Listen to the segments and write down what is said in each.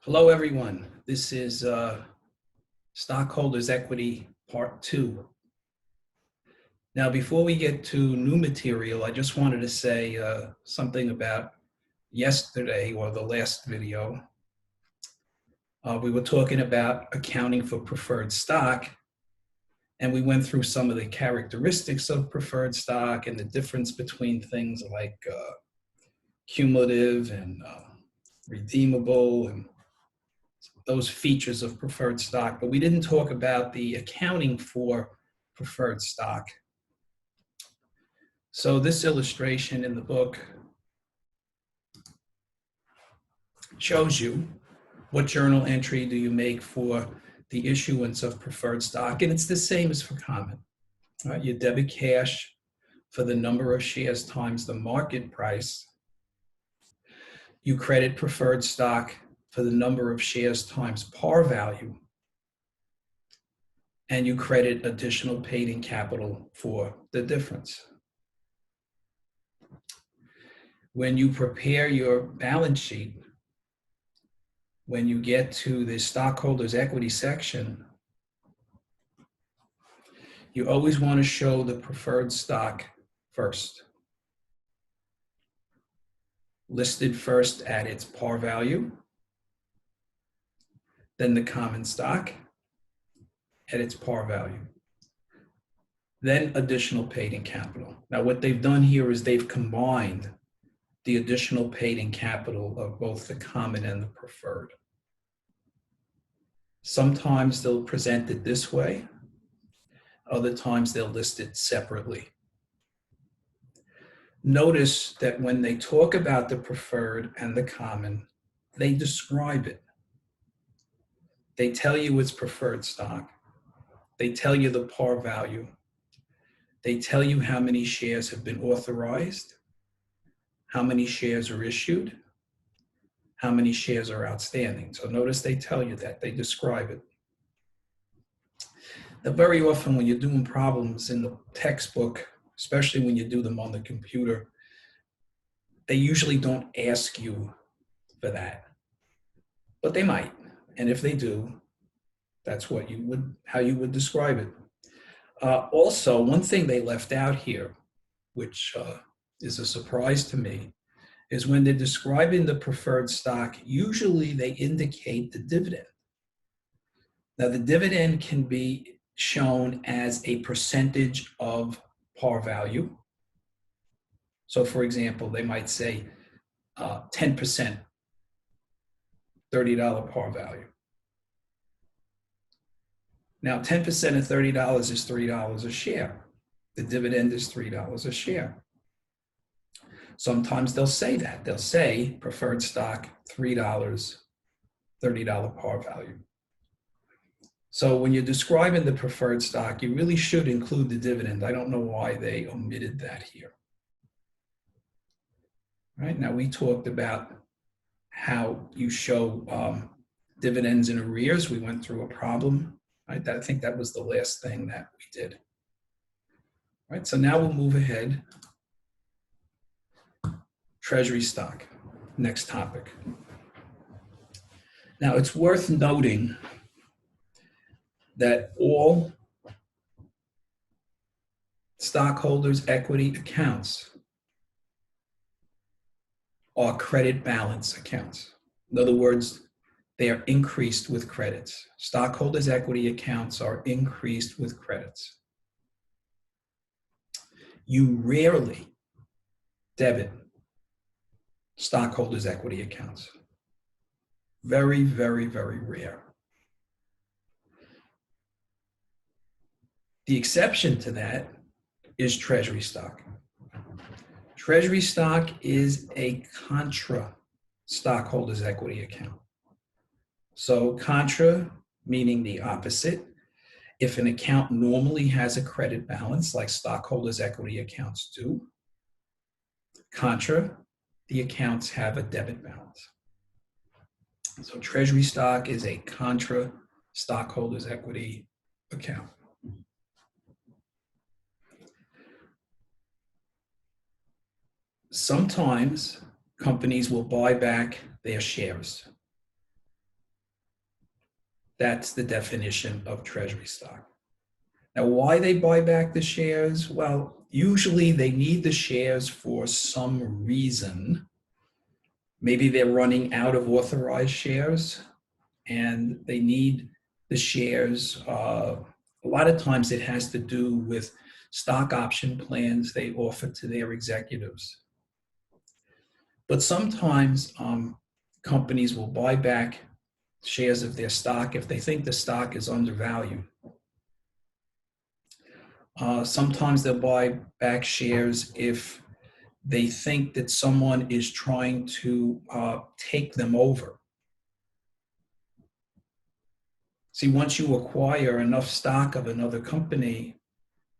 Hello, everyone. This is Stockholders Equity Part 2. Now, before we get to new material, I just wanted to say something about yesterday or the last video. We were talking about accounting for preferred stock, and we went through some of the characteristics of preferred stock and the difference between things like cumulative and redeemable and those features of preferred stock, but we didn't talk about the accounting for preferred stock. So this illustration in the book shows you what journal entry do you make for the issuance of preferred stock, and it's the same as for common. You debit cash for the number of shares times the market price. You credit preferred stock for the number of shares times par value, and you credit additional paid-in capital for the difference. When you prepare your balance sheet, when you get to the stockholders' equity section, you always want to show the preferred stock first. Listed first at its par value, then the common stock at its par value, then additional paid-in capital. Now, what they've done here is they've combined the additional paid-in capital of both the common and the preferred. Sometimes they'll present it this way. Other times they'll list it separately. Notice that when they talk about the preferred and the common, they describe it. They tell you it's preferred stock. They tell you the par value. They tell you how many shares have been authorized, how many shares are issued, how many shares are outstanding. So notice they tell you that, they describe it. Now, very often when you're doing problems in the textbook, especially when you do them on the computer, they usually don't ask you for that, but they might. And if they do, that's what how you would describe it. Also, one thing they left out here, which is a surprise to me, is when they're describing the preferred stock, usually they indicate the dividend. Now, the dividend can be shown as a percentage of par value. So, for example, they might say 10%, $30 par value. Now, 10% of $30 is $3 a share. The dividend is $3 a share. Sometimes they'll say that. They'll say preferred stock, $3, $30 par value. So when you're describing the preferred stock, you really should include the dividend. I don't know why they omitted that here. Right now, we talked about how you show dividends in arrears. We went through a problem. Right? I think that was the last thing that we did. Right, so now we'll move ahead. Treasury stock, next topic. Now, it's worth noting that all stockholders' equity accounts are credit balance accounts. In other words, they are increased with credits. Stockholders' equity accounts are increased with credits. You rarely debit stockholders' equity accounts. Very, very, very rare. The exception to that is treasury stock. Treasury stock is a contra stockholders' equity account. So contra, meaning the opposite. If an account normally has a credit balance, like stockholders' equity accounts do, contra, the accounts have a debit balance. So treasury stock is a contra stockholders' equity account. Sometimes companies will buy back their shares. That's the definition of treasury stock. Now, why they buy back the shares? Well, usually they need the shares for some reason. Maybe they're running out of authorized shares and they need the shares. A lot of times it has to do with stock option plans they offer to their executives. But sometimes companies will buy back shares of their stock if they think the stock is undervalued. Sometimes they'll buy back shares if they think that someone is trying to take them over. See, once you acquire enough stock of another company,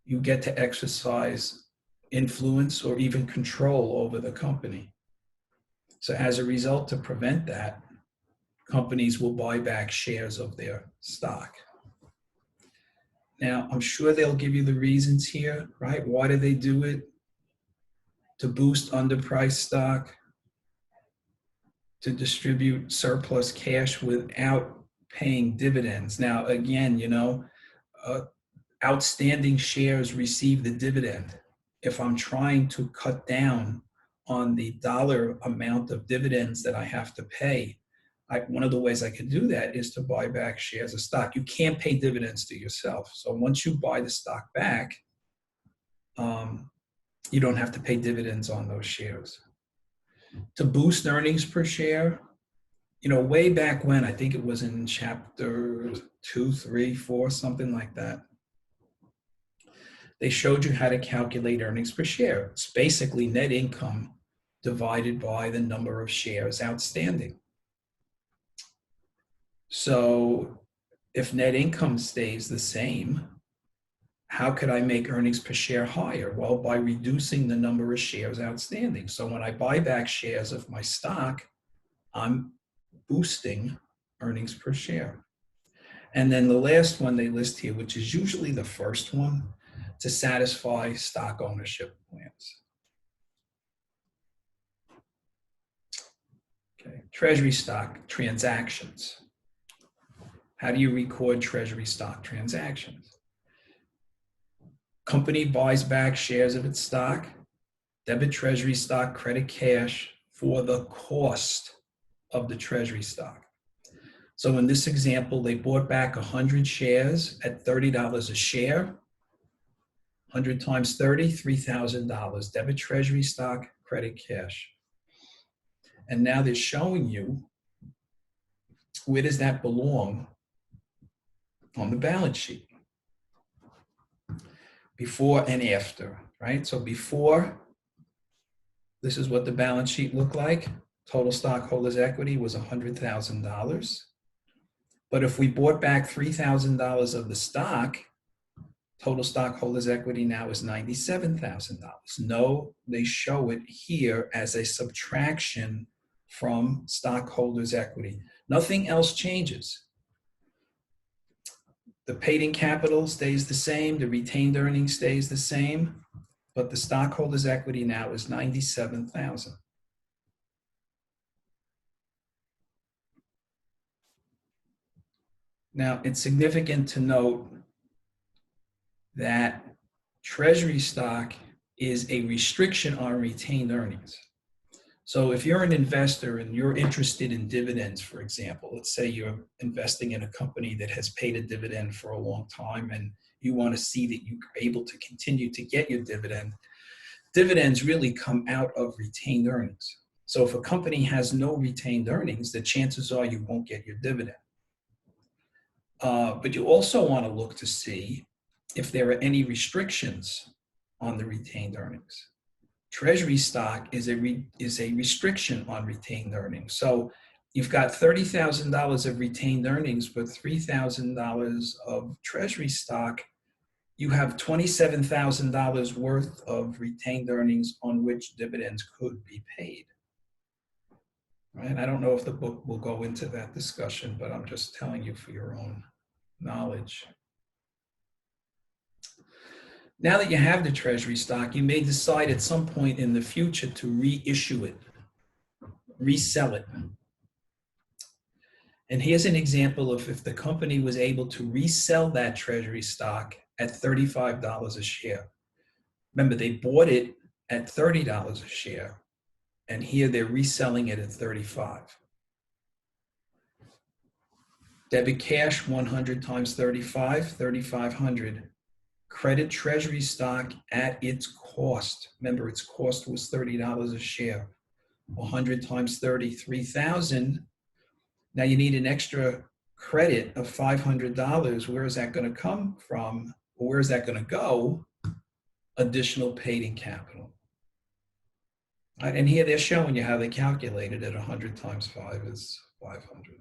you get to exercise influence or even control over the company. So as a result, to prevent that, companies will buy back shares of their stock. Now, I'm sure they'll give you the reasons here, right? Why do they do it? To boost underpriced stock, to distribute surplus cash without paying dividends. Now, again, outstanding shares receive the dividend. If I'm trying to cut down on the dollar amount of dividends that I have to pay, one of the ways I can do that is to buy back shares of stock. You can't pay dividends to yourself. So once you buy the stock back, you don't have to pay dividends on those shares. To boost earnings per share, way back when, I think it was in chapter 2, 3, 4, something like that, they showed you how to calculate earnings per share. It's basically net income divided by the number of shares outstanding. So if net income stays the same, how could I make earnings per share higher? Well, by reducing the number of shares outstanding. So when I buy back shares of my stock, I'm boosting earnings per share. And then the last one they list here, which is usually the first one, to satisfy stock ownership plans. Okay. Treasury stock transactions. How do you record treasury stock transactions? Company buys back shares of its stock, debit treasury stock, credit cash for the cost of the treasury stock. So in this example, they bought back 100 shares at $30 a share. 100 times 30, $3,000. Debit treasury stock, credit cash. And now they're showing you, where does that belong on the balance sheet? Before and after, right? So before, this is what the balance sheet looked like. Total stockholders' equity was $100,000. But if we bought back $3,000 of the stock, total stockholders' equity now is $97,000. No, they show it here as a subtraction from stockholders' equity. Nothing else changes. The paid-in capital stays the same, the retained earnings stays the same, but the stockholders' equity now is $97,000. Now, it's significant to note that treasury stock is a restriction on retained earnings. So if you're an investor and you're interested in dividends, for example, let's say you're investing in a company that has paid a dividend for a long time and you want to see that you're able to continue to get your dividend, dividends really come out of retained earnings. So if a company has no retained earnings, the chances are you won't get your dividend. But you also want to look to see if there are any restrictions on the retained earnings. Treasury stock is a restriction on retained earnings. So you've got $30,000 of retained earnings, but $3,000 of treasury stock, you have $27,000 worth of retained earnings on which dividends could be paid. Right? I don't know if the book will go into that discussion, but I'm just telling you for your own knowledge. Now that you have the treasury stock, you may decide at some point in the future to reissue it, resell it. And here's an example of if the company was able to resell that treasury stock at $35 a share. Remember, they bought it at $30 a share, and here they're reselling it at 35. Debit cash, 100 times 35, 3,500. Credit treasury stock at its cost. Remember, its cost was $30 a share. 100 times 30, 3,000. Now you need an extra credit of $500. Where is that going to come from? Or where is that going to go? Additional paid-in capital. Right, and here they're showing you how they calculated it. 100 times 5 is 500.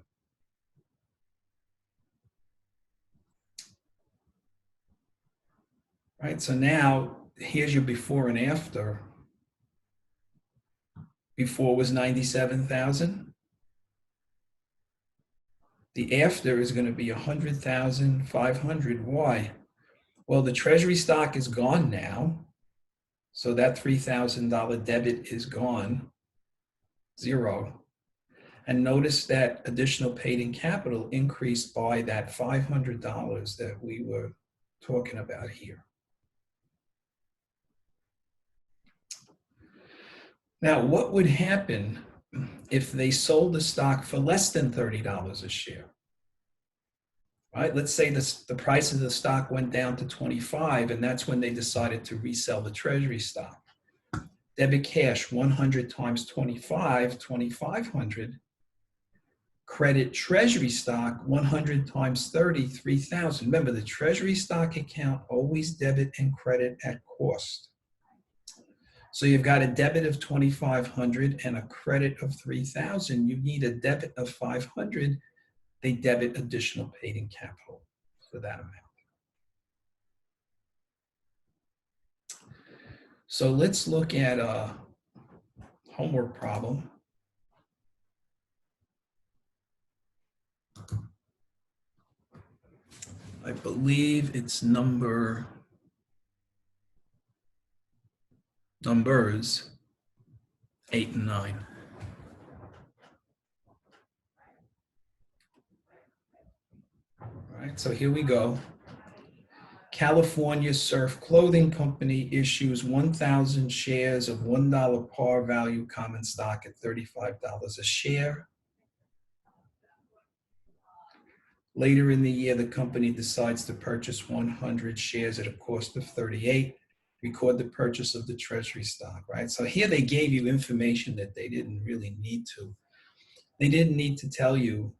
Right, so now here's your before and after. Before was 97,000. The after is going to be 100,500. Why? Well, the treasury stock is gone now. So that $3,000 debit is gone, zero. And notice that additional paid-in capital increased by that $500 that we were talking about here. Now, what would happen if they sold the stock for less than $30 a share? Right? Let's say the price of the stock went down to 25, and that's when they decided to resell the treasury stock. Debit cash, 100 times 25, 2,500. Credit treasury stock, 100 times 30, 3,000. Remember, the treasury stock account always debit and credit at cost. So you've got a debit of 2,500 and a credit of 3,000. You need a debit of 500. They debit additional paid-in capital for that amount. So let's look at a homework problem. I believe it's numbers 8 and 9. All right, so here we go. California Surf Clothing Company issues 1,000 shares of $1 par value common stock at $35 a share. Later in the year, the company decides to purchase 100 shares at a cost of 38. Record the purchase of the treasury stock, right? So here they gave you information that they didn't really need to. They didn't need to tell you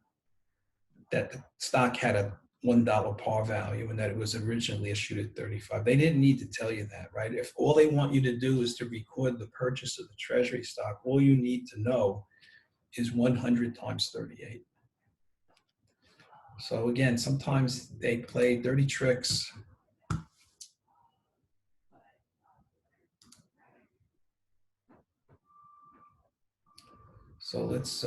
that the stock had a $1 par value and that it was originally issued at 35. They didn't need to tell you that, right? If all they want you to do is to record the purchase of the treasury stock, all you need to know is 100 times 38. So again, sometimes they play dirty tricks. So let's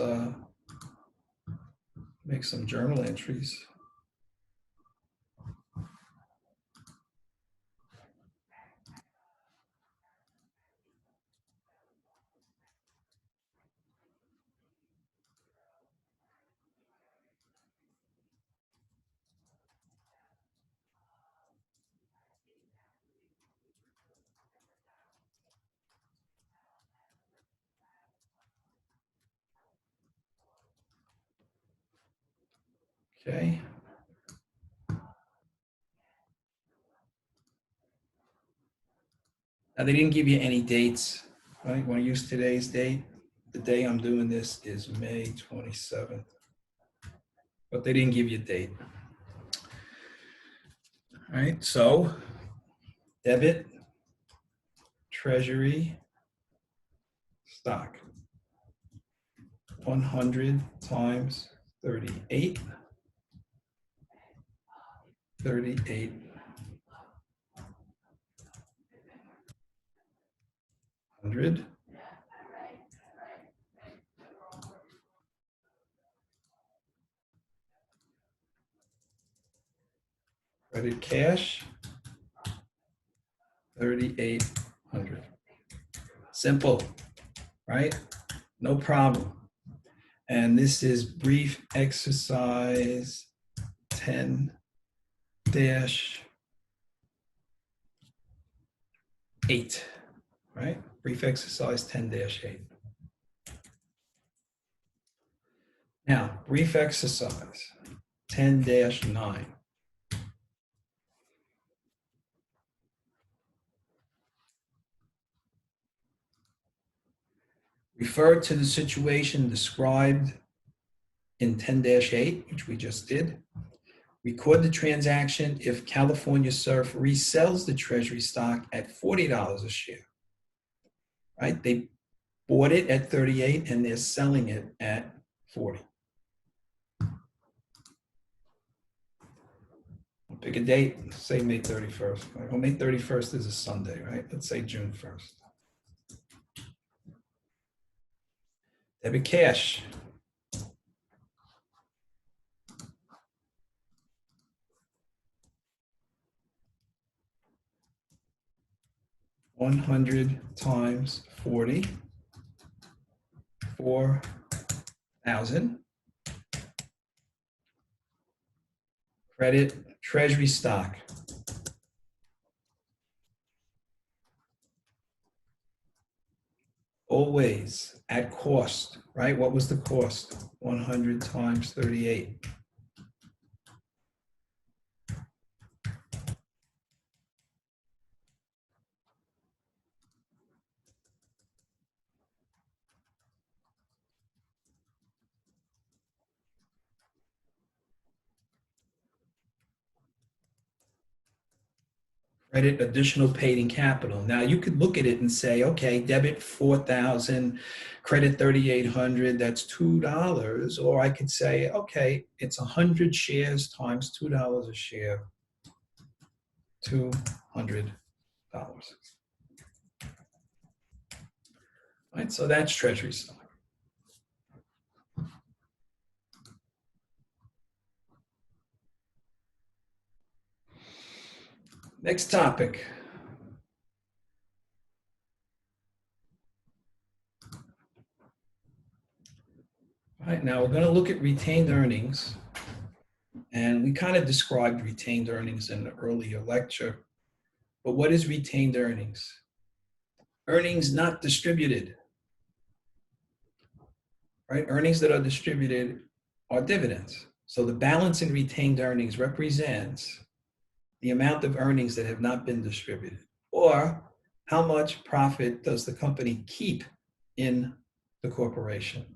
make some journal entries. Okay. Now they didn't give you any dates, right? You want to use today's date? The day I'm doing this is May 27th, but they didn't give you a date. All right, so debit, treasury, stock. 100 times 38, 38. 100. Credit cash, 3,800. Simple, right? No problem. And this is brief exercise 10-8. Right? Brief exercise 10-8. Now, brief exercise 10-9. Refer to the situation described in 10-8, which we just did. Record the transaction if California Surf resells the treasury stock at $40 a share. Right? They bought it at 38 and they're selling it at 40. We'll pick a date, say May 31st. Well, May 31st is a Sunday, right? Let's say June 1st. Debit cash. $100 times 40, 4,000. Credit treasury stock. Always at cost, right? What was the cost? 100 times 38. Credit additional paid in capital. Now you could look at it and say, okay, debit 4,000, credit 3,800, that's $2. Or I could say, okay, it's 100 shares times $2 a share, $200. Right, so that's treasury stock. Next topic. All right, now we're going to look at retained earnings. And we kind of described retained earnings in the earlier lecture. But what is retained earnings? Earnings not distributed. Right? Earnings that are distributed are dividends. So the balance in retained earnings represents the amount of earnings that have not been distributed, or how much profit does the company keep in the corporation.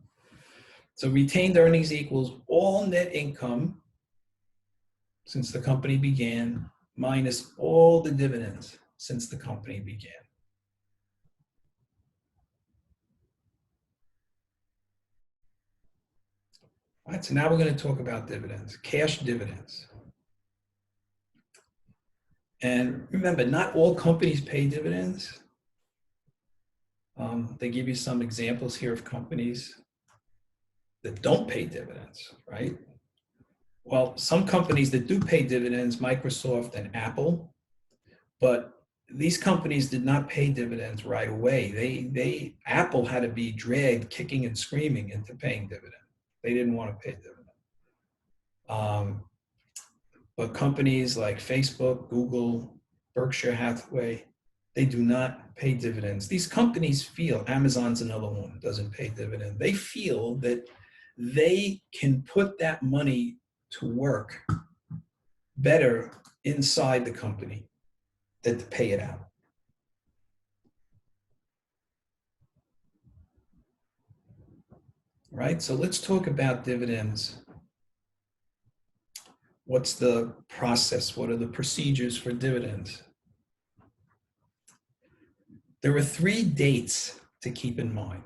So retained earnings equals all net income since the company began minus all the dividends since the company began. All right, so now we're going to talk about dividends, cash dividends. And remember, not all companies pay dividends. They give you some examples here of companies that don't pay dividends, right? Well, some companies that do pay dividends, Microsoft and Apple, but these companies did not pay dividends right away. Apple had to be dragged kicking and screaming into paying dividends. They didn't want to pay dividends. But companies like Facebook, Google, Berkshire Hathaway, they do not pay dividends. These companies feel, Amazon's another one, doesn't pay dividend. They feel that they can put that money to work better inside the company than to pay it out. Right? So let's talk about dividends. What's the process? What are the procedures for dividends? There are 3 dates to keep in mind.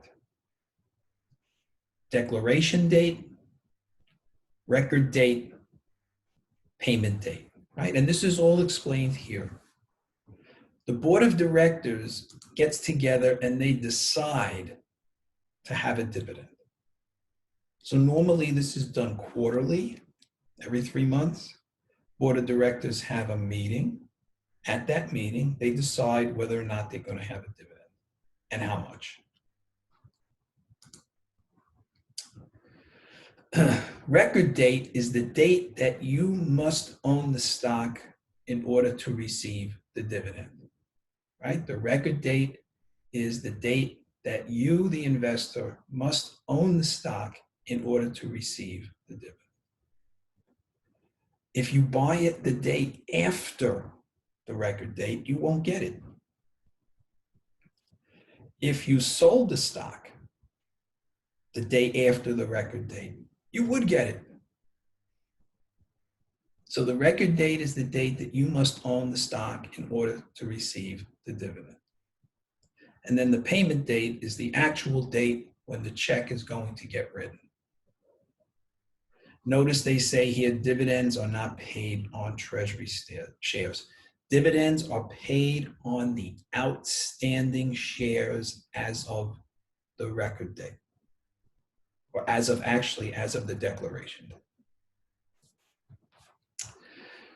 Declaration date, record date, payment date, right? And this is all explained here. The board of directors gets together and they decide to have a dividend. So normally this is done quarterly, every 3 months. Board of directors have a meeting. At that meeting, they decide whether or not they're going to have a dividend and how much. Record date is the date that you must own the stock in order to receive the dividend, right? The record date is the date that you, the investor, must own the stock in order to receive the dividend. If you buy it the day after the record date, you won't get it. If you sold the stock the day after the record date, you would get it. So the record date is the date that you must own the stock in order to receive the dividend. And then the payment date is the actual date when the check is going to get written. Notice they say here dividends are not paid on treasury shares. Dividends are paid on the outstanding shares as of the record date, or as of the declaration date.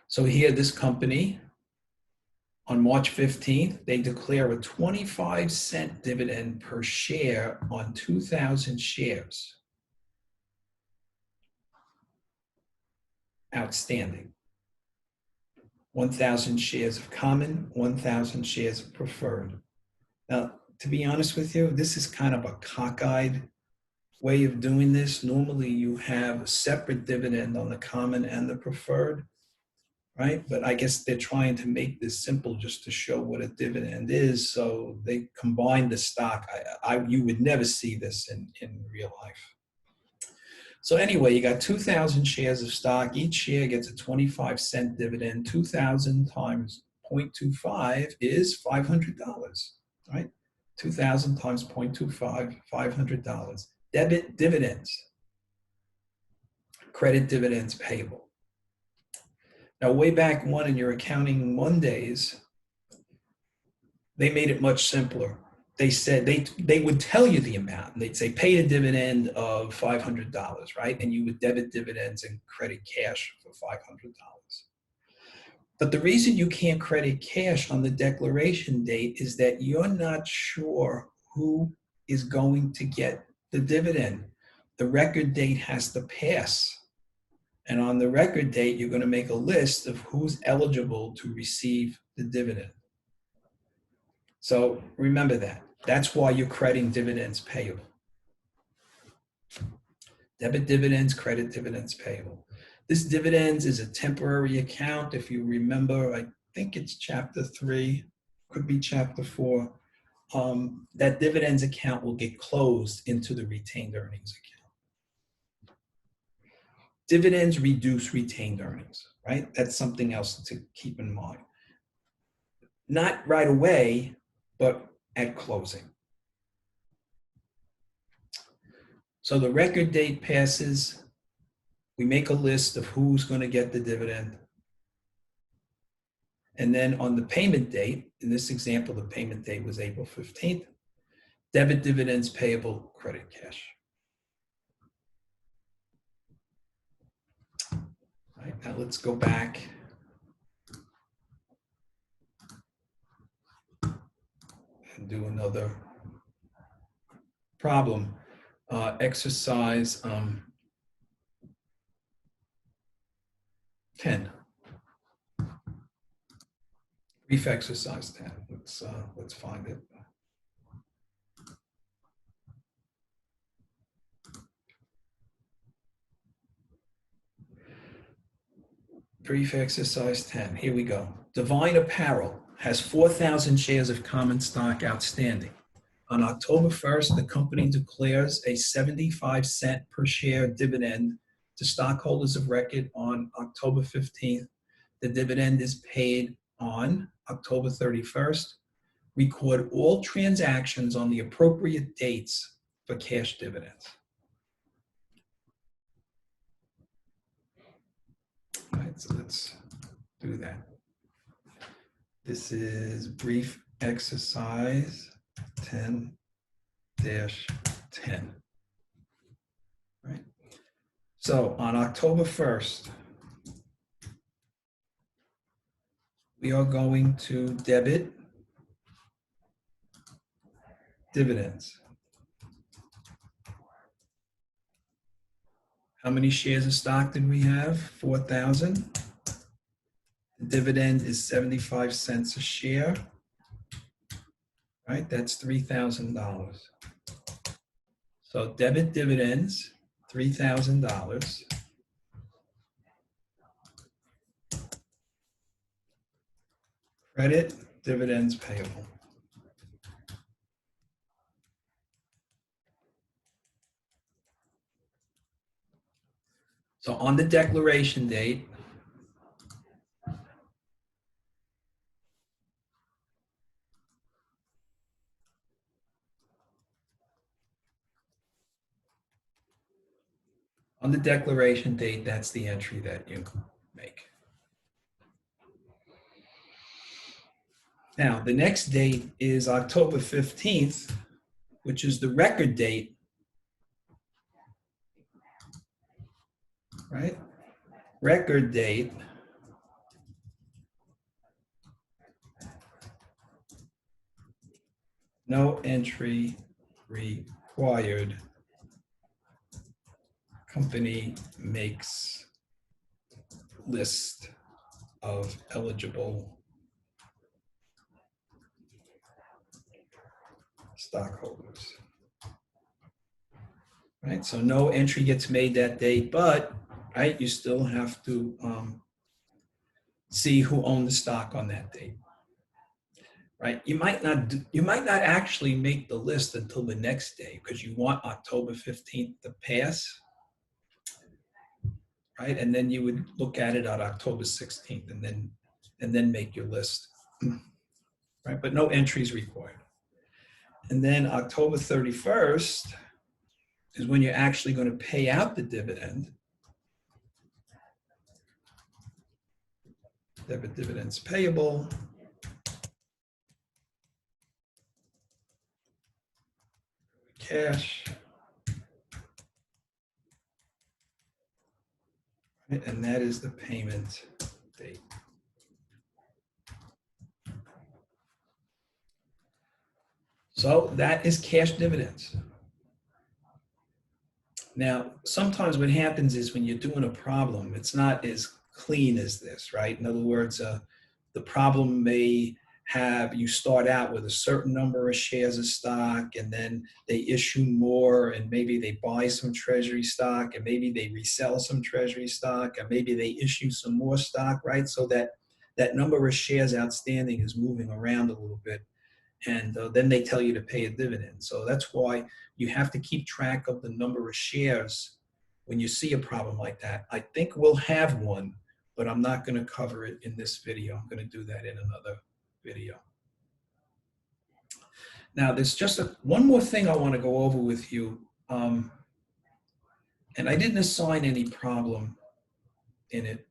So here, this company, on March 15th, they declare a 25-cent dividend per share on 2,000 shares outstanding. 1,000 shares of common, 1,000 shares of preferred. Now, to be honest with you, this is kind of a cockeyed way of doing this. Normally, you have a separate dividend on the common and the preferred, right? But I guess they're trying to make this simple just to show what a dividend is. So they combine the stock. You would never see this in real life. So anyway, you got 2,000 shares of stock. Each share gets a 25-cent dividend. 2,000 times 0.25 is $500, right? 2,000 times 0.25, $500. Debit dividends, credit dividends payable. Now, way back when in your accounting Mondays, they made it much simpler. They said they would tell you the amount. They'd say pay a dividend of $500, right? And you would debit dividends and credit cash for $500. But the reason you can't credit cash on the declaration date is that you're not sure who is going to get the dividend. The record date has to pass. And on the record date, you're going to make a list of who's eligible to receive the dividend. So remember that. That's why you're crediting dividends payable. Debit dividends, credit dividends payable. This dividends is a temporary account. If you remember, I think it's chapter 3, could be chapter 4. That dividends account will get closed into the retained earnings account. Dividends reduce retained earnings, right? That's something else to keep in mind. Not right away, but at closing. So the record date passes. We make a list of who's going to get the dividend. And then on the payment date, in this example, the payment date was April 15th, debit dividends payable, credit cash. All right, now let's go back and do another problem. Exercise 10. Brief exercise 10. Let's find it. Brief exercise 10. Here we go. Divine Apparel has 4,000 shares of common stock outstanding. On October 1st, the company declares a 75-cent per share dividend to stockholders of record on October 15th. The dividend is paid on October 31st. Record all transactions on the appropriate dates for cash dividends. All right, so let's do that. This is brief exercise 10-10. Right? So on October 1st, we are going to debit dividends. How many shares of stock did we have? 4,000. The dividend is 75 cents a share, right? That's $3,000. So debit dividends, $3,000. Credit dividends payable. So on the declaration date, that's the entry that you make. Now, the next date is October 15th, which is the record date, right? Record date. No entry required. Company makes list of eligible stockholders. Right, so no entry gets made that day, but right, you still have to see who owned the stock on that date. Right, you might not actually make the list until the next day because you want October 15th to pass, right? And then you would look at it on October 16th and then make your list, right? But no entries required. And then October 31st is when you're actually going to pay out the dividend. Debit dividends payable. Cash. And that is the payment date. So that is cash dividends. Now, sometimes what happens is when you're doing a problem, it's not as clean as this, right? In other words, the problem may have you start out with a certain number of shares of stock and then they issue more and maybe they buy some treasury stock and maybe they resell some treasury stock and maybe they issue some more stock, right? So that number of shares outstanding is moving around a little bit. And then they tell you to pay a dividend. So that's why you have to keep track of the number of shares when you see a problem like that. I think we'll have one, but I'm not going to cover it in this video. I'm going to do that in another video. Now, there's just one more thing I want to go over with you. And I didn't assign any problem in it.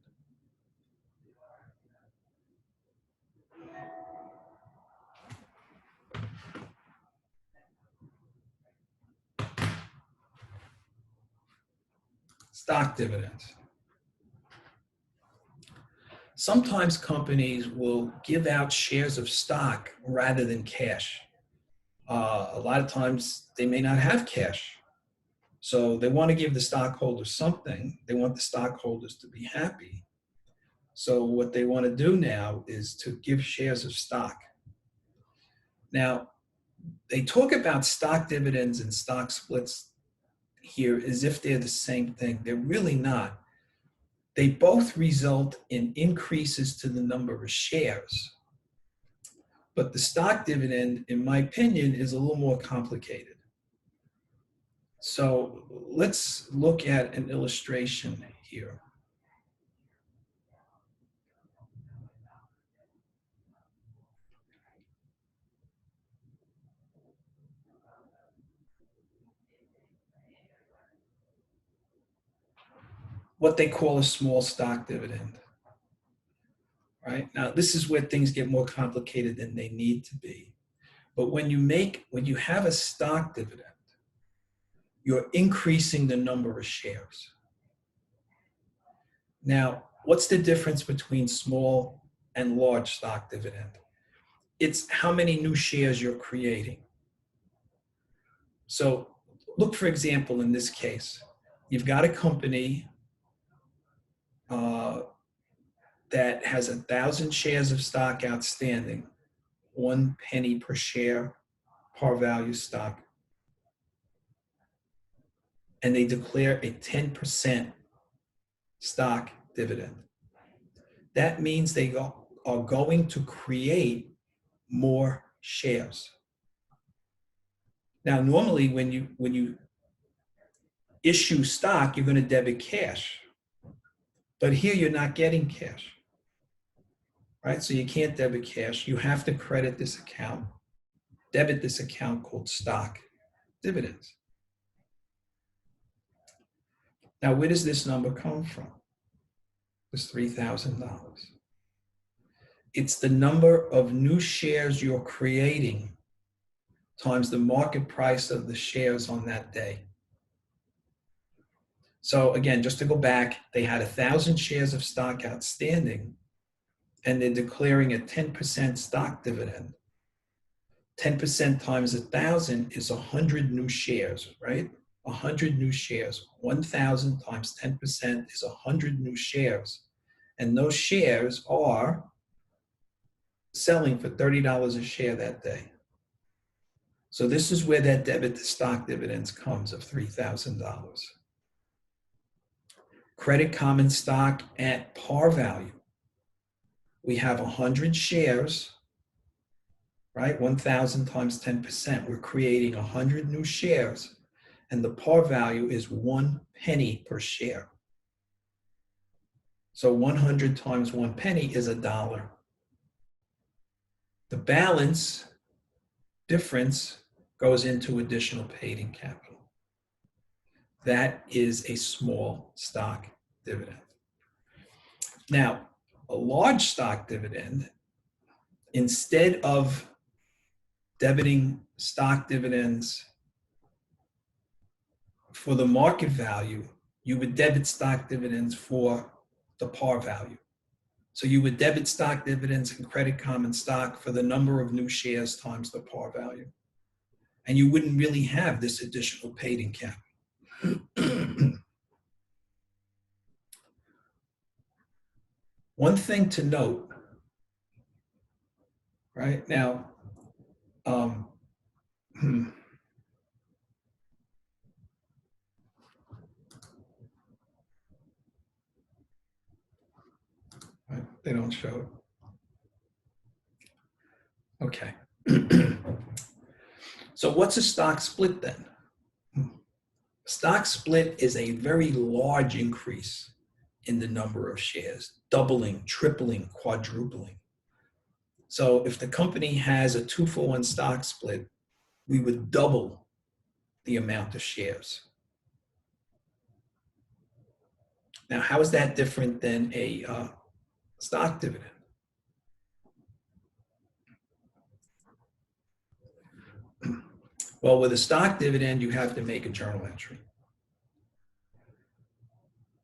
Stock dividends. Sometimes companies will give out shares of stock rather than cash. A lot of times they may not have cash. So they want to give the stockholders something. They want the stockholders to be happy. So what they want to do now is to give shares of stock. Now, they talk about stock dividends and stock splits here as if they're the same thing. They're really not. They both result in increases to the number of shares. But the stock dividend, in my opinion, is a little more complicated. So let's look at an illustration here. What they call a small stock dividend. Right? Now, this is where things get more complicated than they need to be. But when you have a stock dividend, you're increasing the number of shares. Now, what's the difference between small and large stock dividend? It's how many new shares you're creating. So look, for example, in this case, you've got a company that has 1,000 shares of stock outstanding, 1 penny per share, par value stock, and they declare a 10% stock dividend. That means they are going to create more shares. Now, normally when you issue stock, you're going to debit cash. But here you're not getting cash, right? So you can't debit cash. You have to credit this account, debit this account called stock dividends. Now, where does this number come from? This $3,000. It's the number of new shares you're creating times the market price of the shares on that day. So again, just to go back, they had 1,000 shares of stock outstanding, and they're declaring a 10% stock dividend. 10% times 1,000 is 100 new shares, right? 100 new shares. 1,000 times 10% is 100 new shares. And those shares are selling for $30 a share that day. So this is where that debit to stock dividends comes of $3,000. Credit common stock at par value. We have 100 shares, right? 1,000 times 10%. We're creating 100 new shares, and the par value is 1 penny per share. So 100 times 1 penny is $1. The balance difference goes into additional paid-in capital. That is a small stock dividend. Now, a large stock dividend, instead of debiting stock dividends for the market value, you would debit stock dividends for the par value. So you would debit stock dividends and credit common stock for the number of new shares times the par value. And you wouldn't really have this additional paid-in capital. One thing to note, right now, they don't show it. Okay. So what's a stock split then? Stock split is a very large increase in the number of shares, doubling, tripling, quadrupling. So if the company has a 2-for-1 stock split, we would double the amount of shares. Now, how is that different than a stock dividend? Well, with a stock dividend, you have to make a journal entry.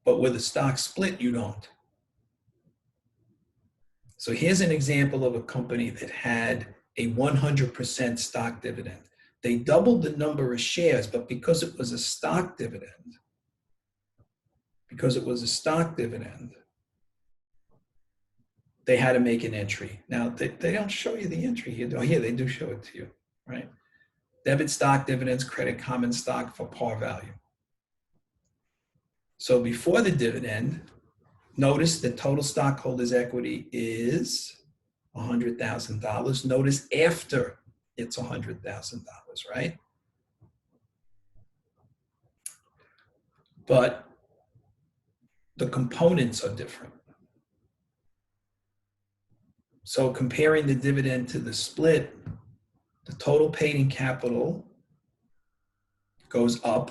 But with a stock split, you don't. So here's an example of a company that had a 100% stock dividend. They doubled the number of shares, but because it was a stock dividend, they had to make an entry. Now, they don't show you the entry here. Oh, yeah, they do show it to you, right? Debit stock dividends, credit common stock for par value. So before the dividend, notice the total stockholders' equity is $100,000. Notice after it's $100,000, right? But the components are different. So comparing the dividend to the split, the total paid-in capital goes up,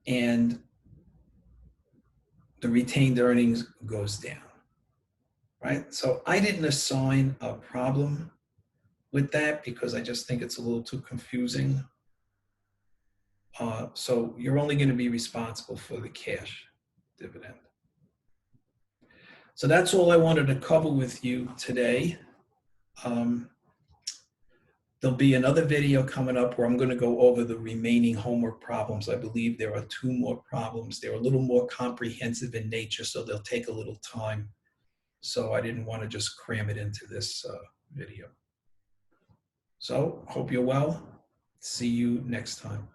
and the retained earnings goes down, right? So I didn't assign a problem with that because I just think it's a little too confusing. So you're only going to be responsible for the cash dividend. So that's all I wanted to cover with you today. There'll be another video coming up where I'm going to go over the remaining homework problems. I believe there are 2 more problems. They're a little more comprehensive in nature, so they'll take a little time. So I didn't want to just cram it into this video. So hope you're well. See you next time.